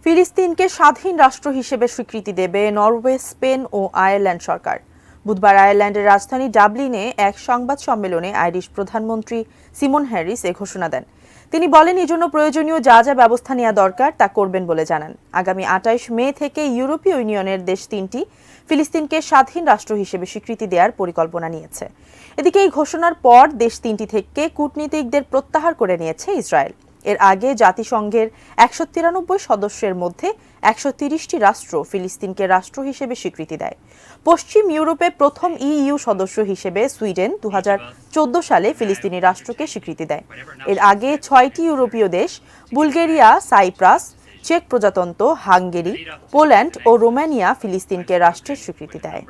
ফিলিস্তিনকে স্বাধীন রাষ্ট্র হিসেবে স্বীকৃতি দেবে নরওয়ে, স্পেন ও আয়ারল্যান্ড সরকার। বুধবার আয়ারল্যান্ডের রাজধানী ডাবলিনে এক সংবাদ সম্মেলনে আইরিশ প্রধানমন্ত্রী সিমন হ্যারিস এ ঘোষণা দেন। তিনি বলেন, এজন্য প্রয়োজনীয় যা যা ব্যবস্থা নেওয়া দরকার তা করবেন বলে জানান। আগামী ২৮ মে থেকে ইউরোপীয় ইউনিয়নের দেশ তিনটি ফিলিস্তিনকে স্বাধীন রাষ্ট্র হিসেবে স্বীকৃতি দেওয়ার পরিকল্পনা নিয়েছে। এদিকে এই ঘোষণার পর দেশ তিনটি থেকে কূটনীতিকদের প্রত্যাহার করে নিয়েছে ইসরায়েল। এর আগে জাতিসংঘের ১৯৩ সদস্যের মধ্যে ১৩০টি রাষ্ট্র ফিলিস্তিনকে রাষ্ট্র হিসেবে স্বীকৃতি দেয়। পশ্চিম ইউরোপে প্রথম ইইউ সদস্য হিসেবে সুইডেন ২০১৪ সালে ফিলিস্তিনি রাষ্ট্রকে স্বীকৃতি দেয়। এর আগে ৬টি ইউরোপীয় দেশ বুলগেরিয়া, সাইপ্রাস, চেক প্রজাতন্ত্র, হাঙ্গেরি, পোল্যান্ড ও রোমানিয়া ফিলিস্তিনকে রাষ্ট্রের স্বীকৃতি দেয়।